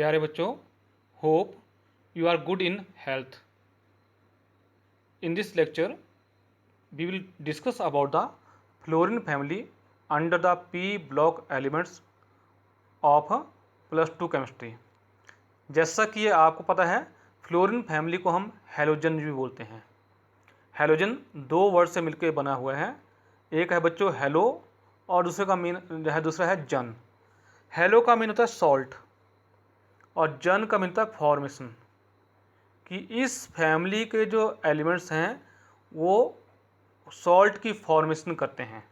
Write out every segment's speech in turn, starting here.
प्यारे बच्चों, hope you are good in health. In this lecture we will discuss about the fluorine family under the P block elements of +2 chemistry. जैसा कि ये आपको पता है, फ्लोरीन फैमिली को हम हैलोजन भी बोलते हैं। हैलोजन दो वर्ड से मिलकर बना हुआ है। एक है बच्चों हेलो और दूसरा है जन। हेलो का मीन होता है सॉल्ट और जन का मीन होता है फॉर्मेशन। कि इस फैमिली के जो एलिमेंट्स हैं वो सॉल्ट की फॉर्मेशन करते हैं।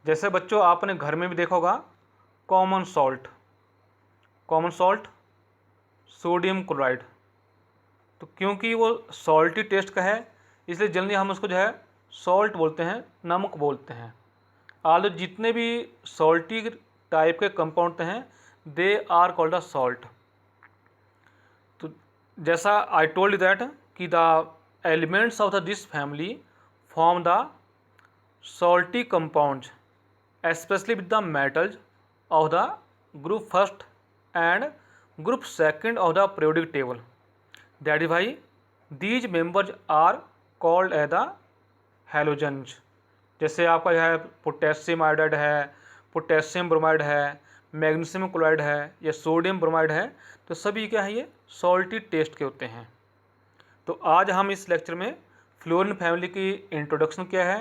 जैसे बच्चों आपने घर में भी देखा होगा कॉमन सॉल्ट सोडियम क्लोराइड। तो क्योंकि वो सॉल्टी टेस्ट का है इसलिए जनरली हम उसको जो है सॉल्ट बोलते हैं, नमक बोलते हैं। आल जितने भी सॉल्टी टाइप के कंपाउंड हैं they are called a salt. तो जैसा आई टोल्ड दैट कि the elements of the this family form the salty compounds especially with the metals of the group first and group second of the periodic table. That is why these members are called as the halogens. जैसे आपका यह है potassium iodide है, potassium bromide है, magnesium chloride है या sodium bromide है, तो सभी क्या है ये सॉल्टी टेस्ट के होते हैं। तो आज हम इस लेक्चर में फ्लोरीन फैमिली की इंट्रोडक्शन क्या है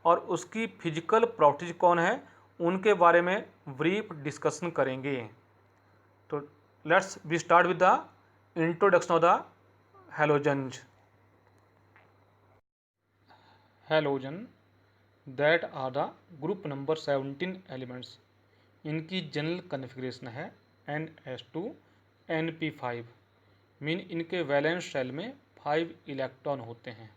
और उसकी फिजिकल प्रॉपर्टीज कौन है उनके बारे में ब्रीफ डिस्कशन करेंगे। तो let's be start with the introduction of the halogens. Halogen that are the group number 17 elements. इनकी जनरल कन्फिग्रेशन है NH2 NP5। मीन इनके वैलेंस शेल में 5 इलेक्ट्रॉन होते हैं।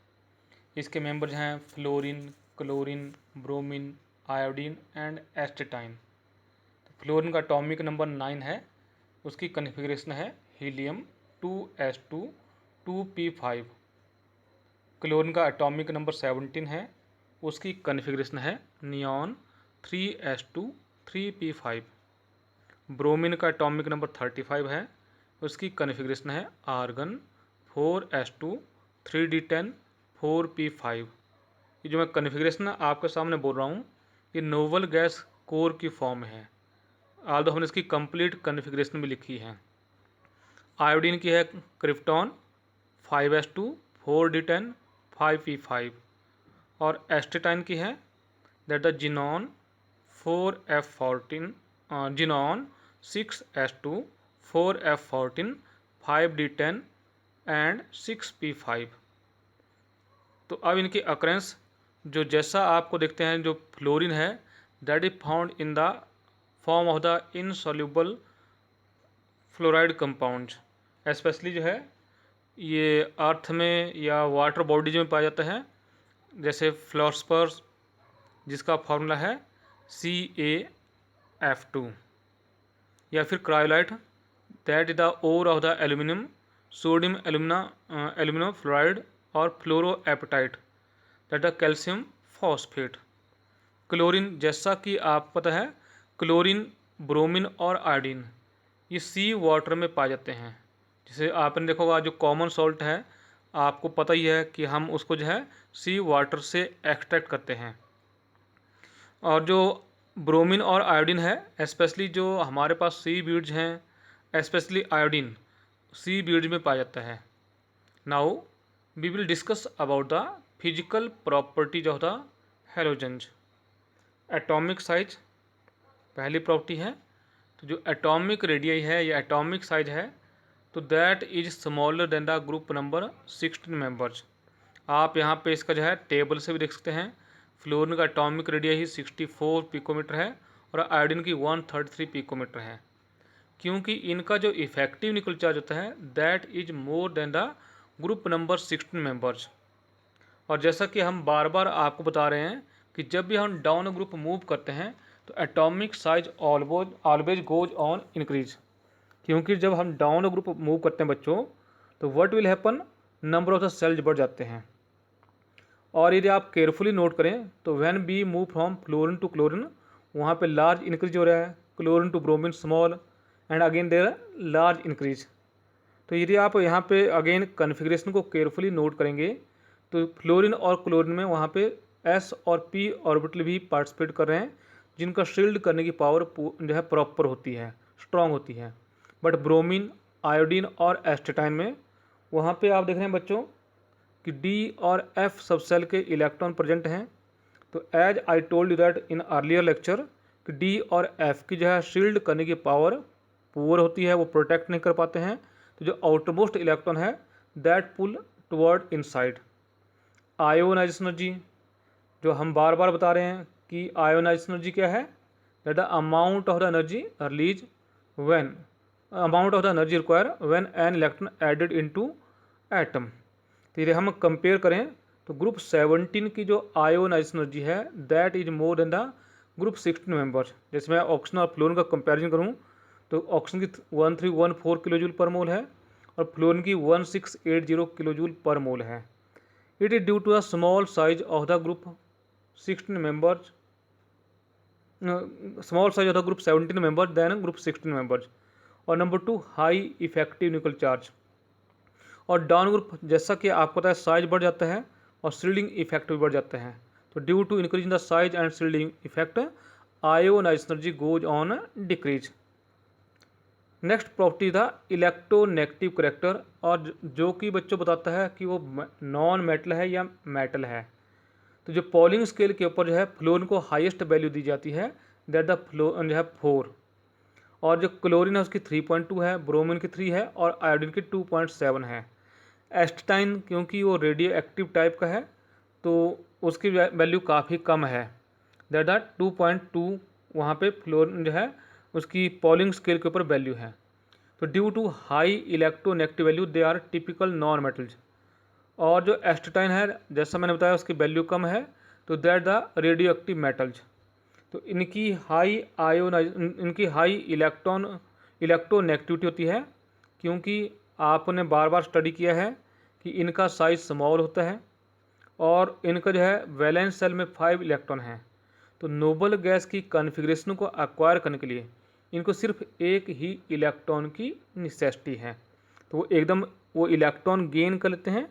इसके मेंबर्स हैं fluorine, chlorine, bromine, iodine and astatine. तो fluorine का एटॉमिक नंबर 9 है, उसकी कन्फिग्रेशन है हीलियम 2s2 2p5। क्लोरीन का एटॉमिक नंबर 17 है, उसकी कन्फिग्रेशन है नियॉन 3s2 3p5। ब्रोमीन का एटॉमिक नंबर 35 है, उसकी कन्फिग्रेशन है आर्गन 4s2 3d10 4p5। ये जो मैं कन्फिग्रेशन आपके सामने बोल रहा हूँ ये नोवल गैस कोर की फॉर्म है। आल्दो हमने इसकी कंप्लीट कन्फिग्रेशन भी लिखी है। आयोडीन की है क्रिप्टॉन 5s2 4d10 5p5 और एस्टेटाइन की है that the xenon 4f14 xenon 6s2 4f14 5d10 and 6p5। तो अब इनकी अकरेंस जो जैसा आपको देखते हैं जो फ्लोरीन है that is found in the form of the insoluble fluoride compounds. Specially जो है ये अर्थ में या वाटर बॉडीज में पाया जाता है, जैसे फ्लोस्फरस जिसका फॉर्मूला है CaF2, या फिर cryolite that is the ore of the aluminium, sodium aluminium fluoride और fluoroapatite that the calcium phosphate. Chlorine जैसा कि आप पता है क्लोरीन, ब्रोमीन और आयोडीन ये सी वाटर में पाए जाते हैं। जैसे आपने देखा होगा जो कॉमन सॉल्ट है आपको पता ही है कि हम उसको जो है सी वाटर से एक्सट्रैक्ट करते हैं। और जो ब्रोमीन और आयोडीन है स्पेशली जो हमारे पास सी बीड्स हैं स्पेशली आयोडीन सी बीड्स में पाया जाता है। Now we will discuss about the physical properties of the halogens. Atomic size पहली प्रॉपर्टी है। तो जो एटॉमिक रेडियस है या एटॉमिक साइज है तो that is smaller than the group number 16 members. आप यहाँ पे इसका जो है टेबल से भी देख सकते हैं। फ्लोरीन का एटॉमिक रेडियस ही 64 पिकोमीटर है और आयोडीन की 133 पिकोमीटर है। क्योंकि इनका जो इफेक्टिव न्यूक्लियर चार्ज होता है that is more than the group number 16 members. और जैसा कि हम बार बार आपको बता रहे हैं कि जब भी हम डाउन ग्रुप मूव करते हैं तो atomic size always goes on increase. क्योंकि जब हम डाउन ग्रुप मूव करते हैं बच्चों तो what will happen, number of the cells बढ़ जाते हैं। और यदि आप केयरफुली नोट करें तो when we move from fluorine to chlorine वहाँ पे लार्ज इंक्रीज हो रहा है, chlorine to bromine small, and again there large increase. तो यदि आप यहाँ पे अगेन कन्फिग्रेशन को केयरफुली नोट करेंगे तो फ्लोरीन और क्लोरीन में वहाँ पे s और p ऑर्बिटल भी पार्टिसिपेट कर रहे हैं, जिनका शील्ड करने की पावर जो है प्रॉपर होती है, स्ट्रांग होती है। बट ब्रोमीन, आयोडीन और एस्टेटाइन में वहाँ पे आप देख रहे हैं बच्चों कि d और f सबसेल के इलेक्ट्रॉन प्रेजेंट हैं। तो as I told you that in earlier lecture कि d और f की जो है शील्ड करने की पावर पुअर होती है, वो प्रोटेक्ट नहीं कर पाते हैं। तो जो आउटरमोस्ट इलेक्ट्रॉन है that pull toward inside. Ionization energy जो हम बार बार बता रहे हैं कि आयोनाइजेशन एनर्जी क्या है, that the amount of the energy release when amount of the energy require when an electron added into atom. तो यदि हम कंपेयर करें तो ग्रुप 17 की जो आयोनाइजेशन एनर्जी है that is more than the group 16 members. जैसे मैं ऑक्सीजन और फ्लोरीन का कंपैरिजन करूं तो ऑक्सीजन की 1314 किलो जूल पर मोल है और फ्लोरीन की 1680 किलो जूल पर मोल है। It is due to the small size of the group 16 members, small size of the group 17 members then group 16 members. और number 2 high effective nuclear charge. और down group जैसा कि आपको पता है साइज बढ़ जाता है और शील्डिंग इफेक्ट भी बढ़ जाते हैं। तो due to increase in the size and shielding effect ionization energy goes on decrease. Next property था इलेक्ट्रोनेगेटिव करेक्टर, और जो कि बच्चों बताता है कि वो नॉन मेटल है या मेटल है। तो जो पॉलिंग स्केल के ऊपर जो है फ्लोरीन को हाईएस्ट वैल्यू दी जाती है, दैट द फ्लो जो है 4, और जो क्लोरीन है उसकी 3.2 है, ब्रोमीन की 3 है और आयोडीन की 2.7 है। एस्टाइन क्योंकि वो रेडियो एक्टिव टाइप का है तो उसकी वैल्यू काफ़ी कम है, दैट द 2.2 वहाँ पे फ्लोरीन जो है उसकी पॉलिंग स्केल के ऊपर वैल्यू है। तो due to high electronegative value they are typical non metals. और जो एस्टेटाइन है जैसा मैंने बताया उसकी वैल्यू कम है, तो that the radio active metals. तो इनकी हाई इलेक्ट्रोनेगेटिविटी होती है क्योंकि आपने बार बार स्टडी किया है कि इनका साइज स्मॉल होता है और इनका जो है वैलेंस सेल में 5 इलेक्ट्रॉन हैं। तो नोबल गैस की कॉन्फ़िगरेशन को एक्वायर करने के लिए इनको सिर्फ एक ही इलेक्ट्रॉन की नेसेसिटी है। तो वो इलेक्ट्रॉन गेन कर लेते हैं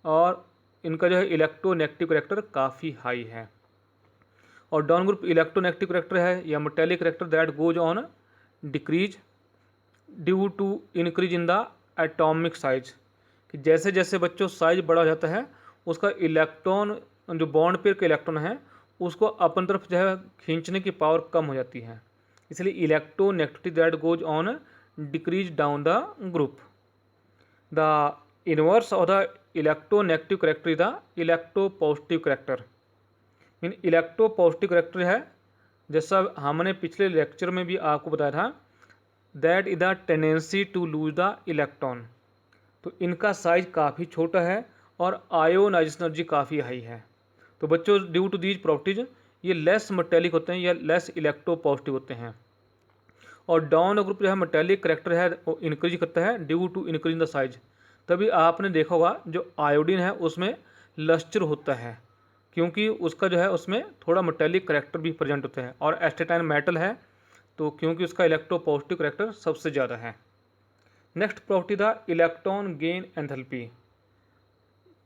और इनका जो है इलेक्ट्रोनेगेटिव करेक्टर काफ़ी हाई है। और डाउन ग्रुप इलेक्ट्रोनेगेटिव करेक्टर है या metallic character that goes on decrease due to increase in the atomic size. कि जैसे जैसे बच्चों साइज बड़ा हो जाता है उसका इलेक्ट्रॉन जो बॉन्ड पेयर के इलेक्ट्रॉन है उसको अपन तरफ जो है खींचने की पावर कम हो जाती है, इसलिए electronegativity that goes on decrease down the group. The inverse of the electronegative character is the electropositive character. In electropositive character है जैसा हमने पिछले लेक्चर में भी आपको बताया था, that is the tendency to lose the electron. तो इनका साइज काफ़ी छोटा है और आयोनाइजेशन एनर्जी काफ़ी हाई है। तो बच्चों ड्यू टू दीज प्रॉपर्टीज ये लेस मेटेलिक होते हैं या लेस इलेक्ट्रोपॉजिटिव होते हैं। और डाउन ग्रुप जो है मेटेलिक करेक्टर है वो इंक्रीज करता है due to increase the size. तभी आपने देखा होगा जो आयोडीन है उसमें लस्टर होता है क्योंकि उसका जो है उसमें थोड़ा मेटेलिक करेक्टर भी प्रेजेंट होता है। और एस्टेटाइन मेटल है तो क्योंकि उसका इलेक्ट्रोपॉजिटिव करेक्टर सबसे ज़्यादा है। नेक्स्ट प्रॉपर्टी था इलेक्ट्रॉन गेन एंथैल्पी।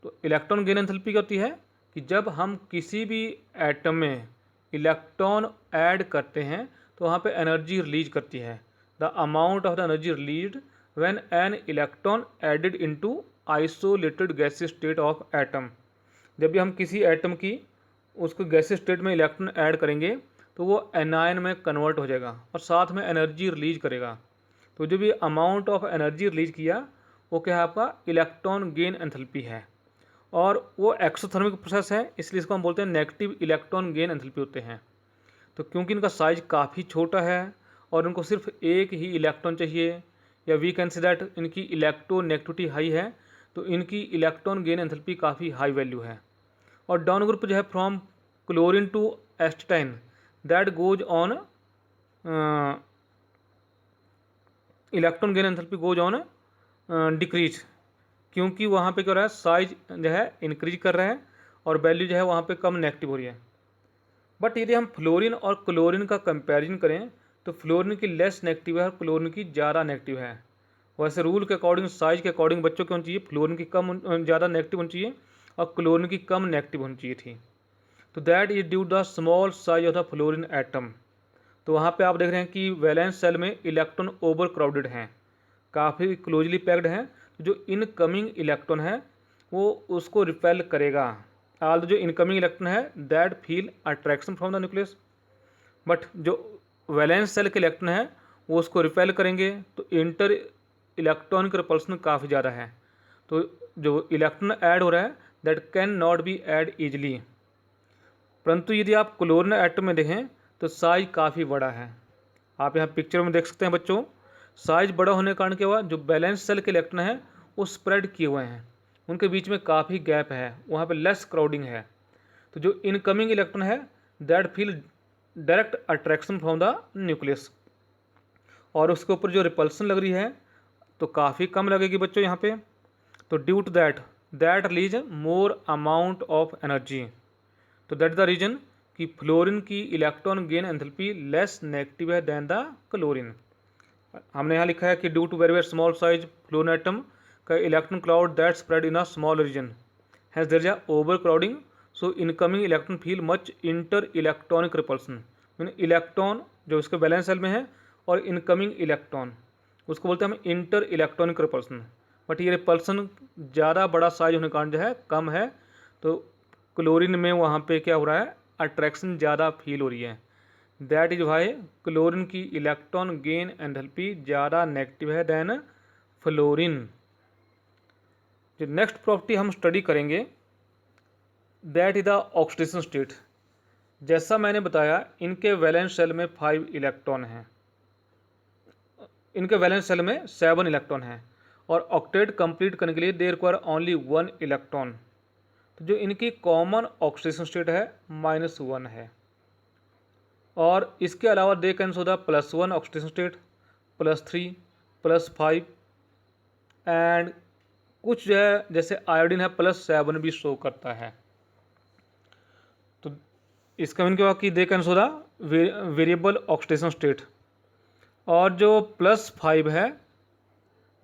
तो इलेक्ट्रॉन गेन एंथैल्पी क्या होती है कि जब हम किसी भी एटम में इलेक्ट्रॉन ऐड करते हैं तो वहाँ पे एनर्जी रिलीज करती है। The amount of the energy release when an electron added into isolated gaseous state of atom. जब भी हम किसी एटम की उसको गैसियस स्टेट में इलेक्ट्रॉन ऐड करेंगे तो वो एनायन में कन्वर्ट हो जाएगा और साथ में एनर्जी रिलीज करेगा। तो जो भी अमाउंट ऑफ एनर्जी रिलीज किया वो क्या है आपका इलेक्ट्रॉन गेन एंथैल्पी है। और वो एक्सोथर्मिक प्रोसेस है इसलिए इसको हम बोलते हैं नेगेटिव इलेक्ट्रॉन गेन एंथैल्पी होते हैं। तो क्योंकि इनका साइज काफ़ी छोटा है और इनको सिर्फ एक ही इलेक्ट्रॉन चाहिए या वी कैन से दैट इनकी इलेक्ट्रोनेगेटिविटी हाई है, तो इनकी इलेक्ट्रॉन गेन एंथैल्पी काफ़ी हाई वैल्यू है। और डाउन ग्रुप जो है from chlorine to astatine that goes on electron gain enthalpy goes on decrease क्योंकि वहाँ पे क्या हो रहा है साइज जो है इंक्रीज कर रहा है और वैल्यू जो है वहाँ पे कम नेगेटिव हो रही है। बट यदि हम फ्लोरीन और क्लोरीन का कंपैरिजन करें तो फ्लोरीन की लेस नेगेटिव है और क्लोरीन की ज़्यादा नेगेटिव है। वैसे रूल के अकॉर्डिंग, साइज के अकॉर्डिंग बच्चों की होनी चाहिए फ्लोरीन की कम ज़्यादा नेगेटिव होनी चाहिए और क्लोरीन की कम नेगेटिव होनी चाहिए थी। तो that is due the small size of the fluorine atom. तो वहाँ पे आप देख रहे हैं कि वैलेंस सेल में इलेक्ट्रॉन ओवर क्राउडेड हैं, काफ़ी क्लोजली पैक्ड हैं। जो इनकमिंग इलेक्ट्रॉन है वो उसको रिपेल करेगा। ऑल जो इनकमिंग इलेक्ट्रॉन है that feel attraction from the nucleus, but जो वैलेंस सेल के इलेक्ट्रॉन है वो उसको रिपेल करेंगे। तो इंटर इलेक्ट्रॉनिक रिपल्सन काफ़ी ज़्यादा है। तो जो इलेक्ट्रॉन ऐड हो रहा है that can not be add easily. परंतु यदि आप क्लोरीन एटम में देखें तो साइज काफ़ी बड़ा है। आप यहाँ पिक्चर में देख सकते हैं बच्चों, साइज बड़ा होने के कारण क्या हुआ, जो बैलेंस सेल के इलेक्ट्रॉन है वो स्प्रेड किए हुए हैं, उनके बीच में काफ़ी गैप है, वहाँ पे लेस क्राउडिंग है। तो जो इनकमिंग इलेक्ट्रॉन है that feel direct attraction from the nucleus, और उसके ऊपर जो रिपल्सन लग रही है तो काफ़ी कम लगेगी बच्चों यहाँ पे। तो due to that release more amount of energy. तो दैट द रीजन कि फ्लोरीन की electron gain enthalpy less negative है देन द क्लोरीन। हमने यहाँ लिखा है कि due to very very small size fluorine atom का electron cloud that spread in a small region has there is a overcrowding, so incoming electron feel much inter electronic repulsion. Mean electron जो इसके balance cell में है और incoming electron उसको बोलते हैं हम इंटर इलेक्ट्रॉनिक रिपल्सन। बट ये रिपल्सन ज़्यादा बड़ा साइज होने के कारण जो है कम है, तो क्लोरीन में वहाँ पे क्या हो रहा है, अट्रैक्शन ज़्यादा फील हो रही है। दैट इज वाई क्लोरीन की इलेक्ट्रॉन गेन एंथैल्पी ज़्यादा नेगेटिव है देन फ्लोरीन। जो नेक्स्ट प्रॉपर्टी हम स्टडी करेंगे that is the oxidation state. जैसा मैंने बताया इनके वैलेंस सेल में 5 इलेक्ट्रॉन हैं, इनके वैलेंस सेल में 7 इलेक्ट्रॉन हैं, और ऑक्टेट कंप्लीट करने के लिए दे रिक्वायर ओनली 1 इलेक्ट्रॉन। तो जो इनकी कॉमन ऑक्सीडेशन स्टेट है -1 है, और इसके अलावा they can show the +1 oxidation state, +3, +5 and कुछ जो है जैसे आयोडीन है +7 भी शो करता है। तो इसका मीन क्या हुआ कि they can show the variable oxidation state. और जो +5 है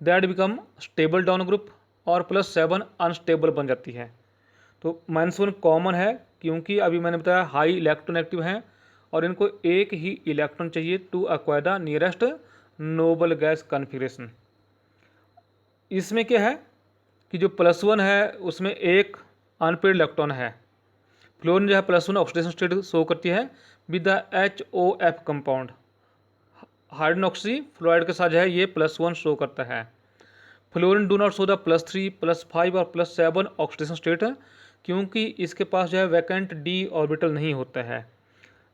that become stable down group, और +7 अनस्टेबल बन जाती है। तो -1 कॉमन है क्योंकि अभी मैंने बताया हाई इलेक्ट्रोनेगेटिव हैं और इनको एक ही इलेक्ट्रॉन चाहिए to acquire the nearest noble gas configuration. इसमें क्या है कि जो +1 है उसमें एक अनपेड इलेक्ट्रॉन है। फ्लोरीन जो है +1 ऑक्सीडेशन स्टेट शो करती है with the HOF compound. Hydrogen oxy fluoride के साथ जो है ये +1 शो करता है। Fluorine do not show the +3, +5 और +7 ऑक्सीडेशन स्टेट है क्योंकि इसके पास जो है वैकेंट d ऑर्बिटल नहीं होता है।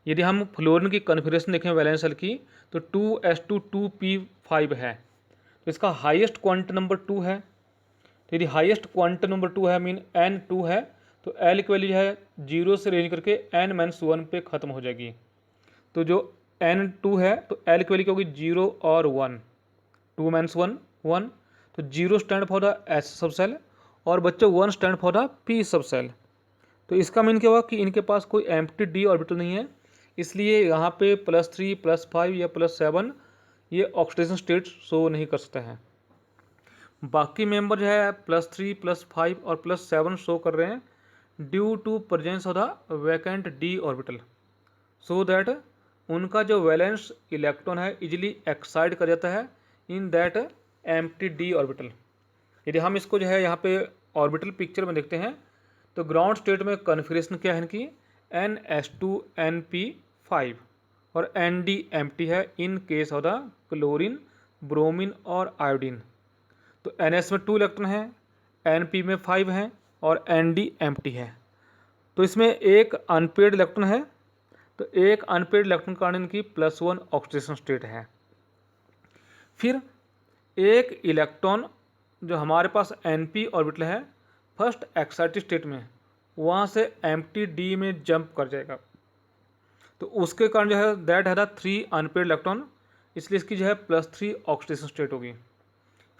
यदि हम फ्लोरीन की कॉन्फ़िगरेशन देखें वैलेंस शेल की तो 2s2 2p5 है, तो इसका हाईएस्ट क्वांटम नंबर 2 है। तो यदि हाईएस्ट क्वांटम नंबर 2 है मीन n2 है, तो l की वैल्यू है 0 से रेंज करके n-1 पे ख़त्म हो जाएगी। तो जो n2 है तो l की वैल्यू क्या होगी 0 और 1, 2-1 1, तो 0 स्टैंड फॉर द s सब सेल और बच्चों 1 स्टैंड फॉर द p सब सेल। तो इसका मीन क्या हुआ कि इनके पास कोई एम्प्टी d ऑर्बिटल नहीं है, इसलिए यहाँ पे +3, +5 या +7 ये ऑक्सीडेशन स्टेट शो नहीं कर सकते हैं। बाकी मेंबर जो है +3, +5 और +7 शो कर रहे हैं due to presence of the vacant d orbital, so that उनका जो वैलेंस इलेक्ट्रॉन है इजीली एक्साइट कर जाता है in that empty d orbital. यदि हम इसको जो है यहाँ पे ऑर्बिटल पिक्चर में देखते हैं तो ग्राउंड स्टेट में कॉन्फ़िगरेशन क्या है इनकी NH2NP5 और ND एम्प्टी है in case of the chlorine, bromine और आयोडीन। तो NS में 2 इलेक्ट्रॉन है, NP में 5 हैं और ND एम्प्टी है। तो इसमें एक अनपेड इलेक्ट्रॉन है, तो एक अनपेड इलेक्ट्रॉन कारण इनकी +1 ऑक्सीडेशन स्टेट है। फिर एक इलेक्ट्रॉन जो हमारे पास NP ऑर्बिटल है फर्स्ट एक्साइटेड स्टेट में वहाँ से एम्प्टी d में जंप कर जाएगा, तो उसके कारण जो है दैट है द 3 अनपेड इलेक्ट्रॉन, इसलिए इसकी जो है +3 ऑक्सीडेशन स्टेट होगी।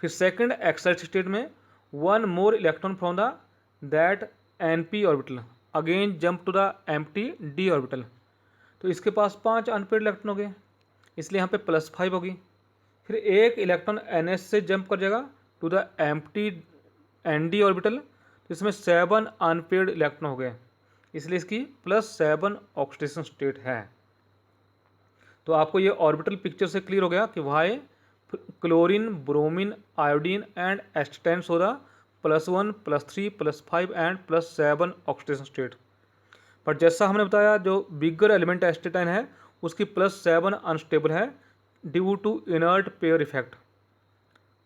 फिर सेकंड एक्साइटेड स्टेट में 1 more electron from the that NP orbital again jump to the empty d orbital, तो इसके पास 5 अनपेड इलेक्ट्रॉन हो गए। इसलिए यहाँ पे +5 होगी। फिर एक इलेक्ट्रॉन NH से जंप कर जाएगा to the empty ND orbital, तो इसमें 7 अनपेयर्ड इलेक्ट्रॉन हो गए, इसलिए इसकी +7 ऑक्सीडेशन स्टेट है। तो आपको ये ऑर्बिटल पिक्चर से क्लियर हो गया कि why chlorine, bromine, iodine and astatine show the +1, +3, +5 and +7 oxidation state. पर जैसा हमने बताया जो बिगर एलिमेंट एस्टेटाइन है उसकी +7 अनस्टेबल है due to inert pair effect,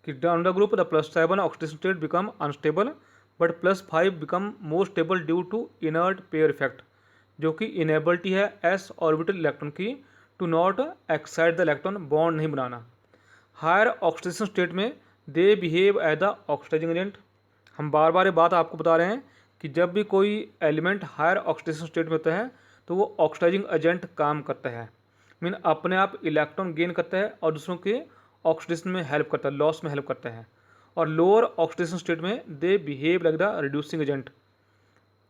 कि down the group the +7 oxidation state become unstable but +5 become more stable due to inert pair effect, जो कि इनेबिलिटी है s ऑर्बिटल इलेक्ट्रॉन की to not excite the electron, bond नहीं बनाना। Higher oxidation state में they behave as the oxidizing agent. हम बार बार ये बात आपको बता रहे हैं कि जब भी कोई एलिमेंट हायर ऑक्सीडेशन स्टेट में होता है तो वो ऑक्सीडाइजिंग एजेंट काम करता है, मीन अपने आप इलेक्ट्रॉन गेन करता है और दूसरों के ऑक्सीडेशन में हेल्प करता है, लॉस में हेल्प करता है। और लोअर ऑक्सीडेशन स्टेट में they behave like the reducing agent,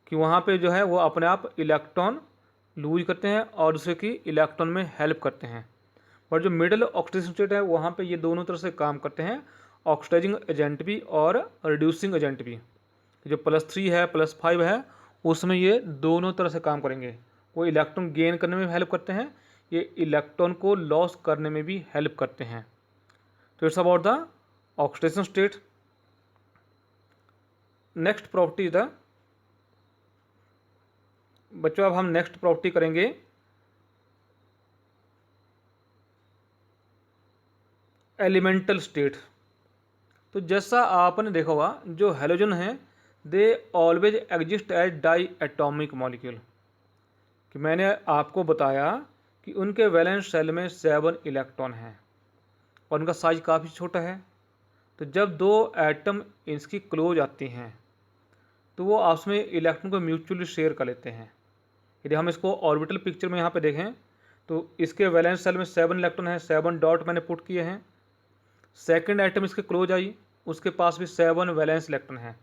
कि वहाँ पे जो है वो अपने आप इलेक्ट्रॉन लूज करते हैं और दूसरे की इलेक्ट्रॉन में हेल्प करते हैं। पर जो मिडिल ऑक्सीडेशन स्टेट है वहाँ पे ये दोनों तरह से काम करते हैं, ऑक्सीडाइजिंग एजेंट भी और रिड्यूसिंग एजेंट भी। जो +3 है +5 है उसमें ये दोनों तरह से काम करेंगे, वो इलेक्ट्रॉन गेन करने में हेल्प करते हैं, ये इलेक्ट्रॉन को लॉस करने में भी हेल्प करते हैं। तो it's about the oxidation state. Next property the बच्चों, अब हम नेक्स्ट प्रॉपर्टी करेंगे एलिमेंटल स्टेट। तो जैसा आपने देखा होगा जो हेलोजन है they always exist as diatomic molecule, कि मैंने आपको बताया कि उनके वैलेंस शेल में 7 इलेक्ट्रॉन हैं और उनका साइज काफ़ी छोटा है। तो जब दो एटम इसकी क्लोज आती हैं तो वो आपस में इलेक्ट्रॉन को म्यूचुअली शेयर कर लेते हैं। यदि हम इसको ऑर्बिटल पिक्चर में यहाँ पे देखें तो इसके वैलेंस शेल में 7 इलेक्ट्रॉन हैं, 7 डॉट मैंने पुट किए हैं। सेकंड एटम इसके क्लोज आई, उसके पास भी 7 वैलेंस इलेक्ट्रॉन हैं।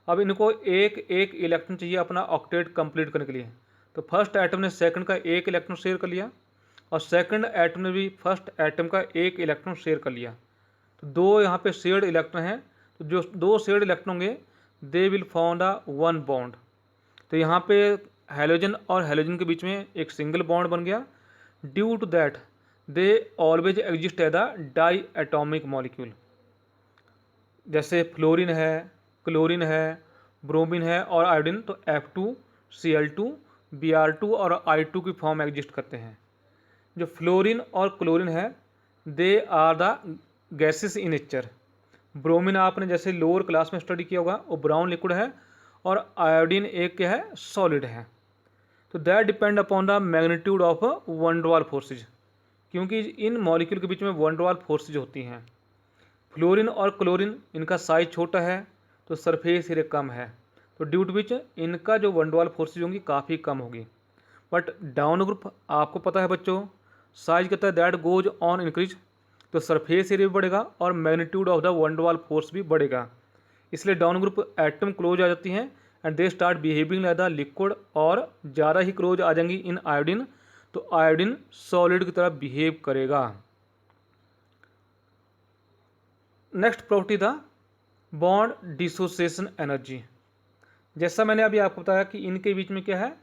अब इनको एक एक इलेक्ट्रॉन चाहिए अपना ऑक्टेट कंप्लीट करने के लिए। तो फर्स्ट एटम ने सेकंड का एक इलेक्ट्रॉन शेयर कर लिया और सेकंड एटम ने भी फर्स्ट एटम का एक इलेक्ट्रॉन शेयर कर लिया। तो दो यहाँ पे शेयर्ड इलेक्ट्रॉन हैं, तो जो दो शेयर्ड इलेक्ट्रॉन होंगे they will form the one bond. तो यहाँ पे हेलोजन और हेलोजन के बीच में एक सिंगल बॉन्ड बन गया। Due to that they always exist as the diatomic molecule. जैसे फ्लोरीन है, क्लोरीन है, ब्रोमीन है और आयोडीन, तो F2Cl2 Br2 और I2 की फॉर्म एग्जिस्ट करते हैं। जो फ्लोरीन और क्लोरीन है they are the gases in nature. Bromine आपने जैसे लोअर क्लास में स्टडी किया होगा, वो ब्राउन लिक्विड है और आयोडीन एक क्या है, सॉलिड है। तो that depend upon the magnitude of one डर वाल फोर्सेज, क्योंकि इन मॉलिक्यूल के बीच में वन डर वाल फोर्सेज होती हैं। फ्लोरीन और क्लोरीन इनका साइज छोटा है तो सरफेस एरिया कम है, तो ड्यू टू विच इनका जो वन डर वाल फोर्सेज होंगी काफ़ी कम होगी। बट डाउन ग्रुप आपको पता है बच्चों, साइज कहता है दैट गोज ऑन इंक्रीज, तो सरफेस एरिया भी बढ़ेगा और मैग्नीट्यूड ऑफ द वन डर वाल फोर्स भी बढ़ेगा। इसलिए डाउन ग्रुप एटम क्लोज आ जाती हैं and they start behaving like the liquid, और ज़्यादा ही क्लोज आ जाएंगी इन आयोडीन, तो आयोडीन सॉलिड की तरह बिहेव करेगा। नेक्स्ट प्रॉपर्टी था बॉन्ड डिसोसिएशन एनर्जी। जैसा मैंने अभी आपको बताया कि इनके बीच में क्या है,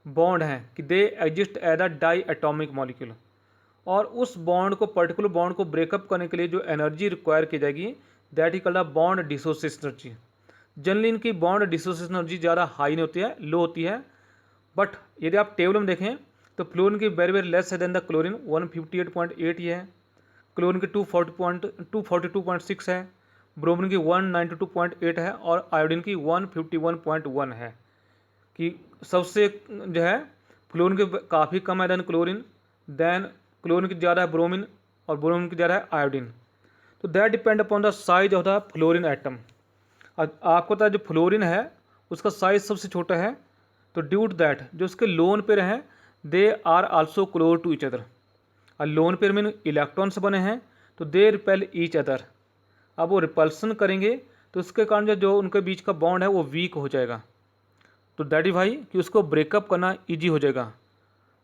बॉन्ड है, कि they exist as a diatomic molecule, और उस बॉन्ड को, पर्टिकुलर बॉन्ड को ब्रेकअप करने के लिए जो एनर्जी रिक्वायर की जाएगी that he called the bond dissociation energy. Generally इनकी बॉन्ड डिसोसिएशन एनर्जी ज़्यादा हाई नहीं होती है, लो होती है। बट यदि आप टेबल में देखें तो फ्लोरीन की वेरी वेरी लेस है देन द क्लोरीन, 158.8 ये है। क्लोरीन की 242.6 है, ब्रोमीन की 192.8 है और आयोडीन की 151.1 है। कि सबसे जो है फ्लोरीन की काफ़ी कम है देन क्लोरीन, देन क्लोरीन की ज़्यादा है ब्रोमीन और ब्रोमीन की ज़्यादा है आयोडीन। तो that depend upon the size of the fluorine atom. आपको पता है जो फ्लोरीन है उसका साइज सबसे छोटा है, तो ड्यू टू दैट जो उसके लोन पेयर हैं they are also close to each other. और लोन पेयर में इलेक्ट्रॉन से बने हैं तो दे रिपेल ईच अदर। अब वो रिपल्सन करेंगे तो उसके कारण जो उनके बीच का बॉन्ड है वो वीक हो जाएगा, तो दैट इज भाई कि उसको ब्रेकअप करना ईजी हो जाएगा।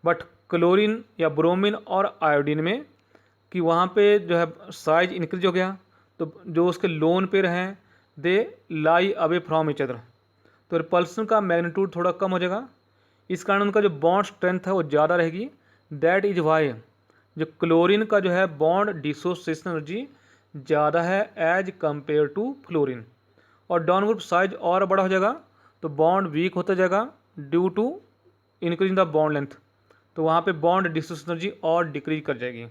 बट क्लोरीन या ब्रोमीन और आयोडीन में कि वहाँ पे जो है साइज इंक्रीज हो गया, तो जो उसके लोन पेयर हैं दे लाई अवे फ्रॉम ईच अदर, तो रिपल्सन का मैग्नीट्यूड थोड़ा कम हो जाएगा। इस कारण उनका जो बॉन्ड स्ट्रेंथ है वो ज़्यादा रहेगी। दैट इज वाई जो क्लोरीन का जो है बॉन्ड डिसोसिएशन एनर्जी ज़्यादा है एज कंपेयर टू फ्लोरीन, और डाउन ग्रुप साइज और बड़ा हो जाएगा, तो बॉन्ड वीक होता जाएगा due to increase the bond length, तो वहाँ पे बॉन्ड डिसोसिएशन एनर्जी और डिक्रीज कर जाएगी।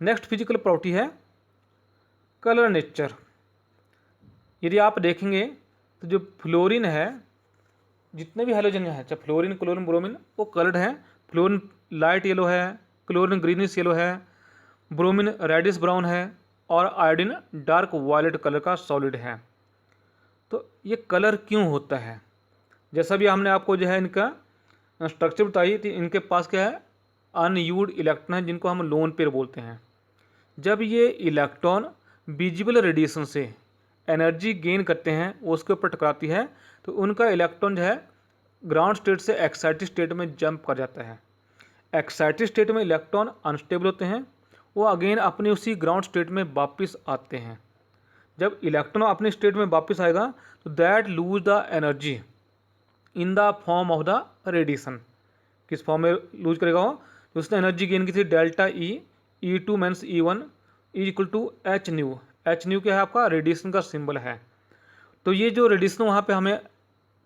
नेक्स्ट फिजिकल प्रॉपर्टी है कलर नेचर। यदि आप देखेंगे तो जो फ्लोरीन है, जितने भी हेलोजन हैं, चाहे फ्लोरीन, क्लोरीन, ब्रोमीन, वो कलर्ड हैं। फ्लोरीन लाइट येलो है, क्लोरीन ग्रीनिश येलो है, ब्रोमीन रेडिश ब्राउन है, और आयोडीन डार्क वायलेट कलर का सॉलिड है। तो ये कलर क्यों होता है? जैसा भी हमने आपको जो है इनका स्ट्रक्चर बताई थी, इनके पास क्या है, अनयूज्ड इलेक्ट्रॉन है जिनको हम लोन पेयर बोलते हैं। जब ये इलेक्ट्रॉन विजिबल रेडिएशन से एनर्जी गेन करते हैं, वो उसके ऊपर टकराती है, तो उनका इलेक्ट्रॉन जो है ग्राउंड स्टेट से एक्साइटेड स्टेट में जंप कर जाता है। एक्साइटेड स्टेट में इलेक्ट्रॉन अनस्टेबल होते हैं, वो अगेन अपने उसी ग्राउंड स्टेट में वापस आते हैं। जब इलेक्ट्रॉन अपने स्टेट में वापस आएगा तो that lose the energy in the form of the radiation. किस फॉर्म में लूज करेगा वो? तो उसने एनर्जी गेन की थी delta E two minus E one is equal to h nu. H nu क्या है? आपका रेडिएशन का सिंबल है। तो ये जो रेडिएशन वहाँ पे हमें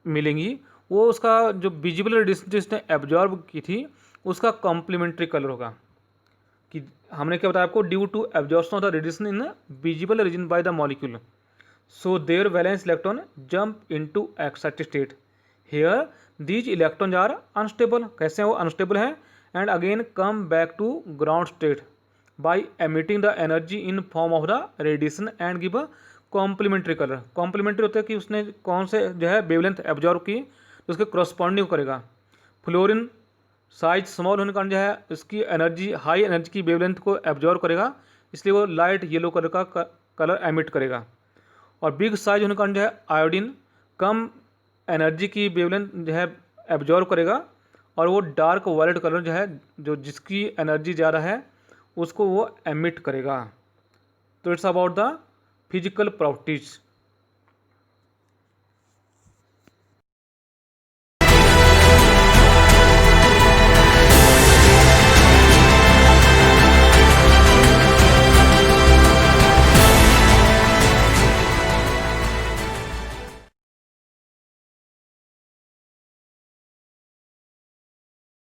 मिलेंगी, वो उसका जो विजिबल रेडिएशन जिसने एब्जॉर्ब की थी उसका कॉम्प्लीमेंट्री कलर होगा। कि हमने क्या बताया आपको, due to absorption of the radiation in visible region by the molecule, so there valence electron jump into excited state. Here these electrons are unstable. कैसे हैं वो? अनस्टेबल हैं, and again come back to ground state by emitting the energy in form of the radiation and give a complementary colour. Complementary होता है कि उसने कौन से जो है वेवलेंथ एब्जॉर्व की, तो उसके करस्पॉन्डिंग करेगा। फ्लोरीन साइज स्मॉल होने के कारण जो है इसकी एनर्जी, हाई एनर्जी की वेवलेंथ को एब्जॉर्व करेगा, इसलिए वो लाइट येलो कलर का कलर एमिट करेगा। और बिग साइज होने के कारण जो है आयोडीन कम एनर्जी की वेवलेंथ जो है एब्जॉर्व करेगा, और वो डार्क वायलेट कलर जो है, जो जिसकी एनर्जी ज़्यादा है, उसको वो एमिट करेगा। तो it's about the physical properties.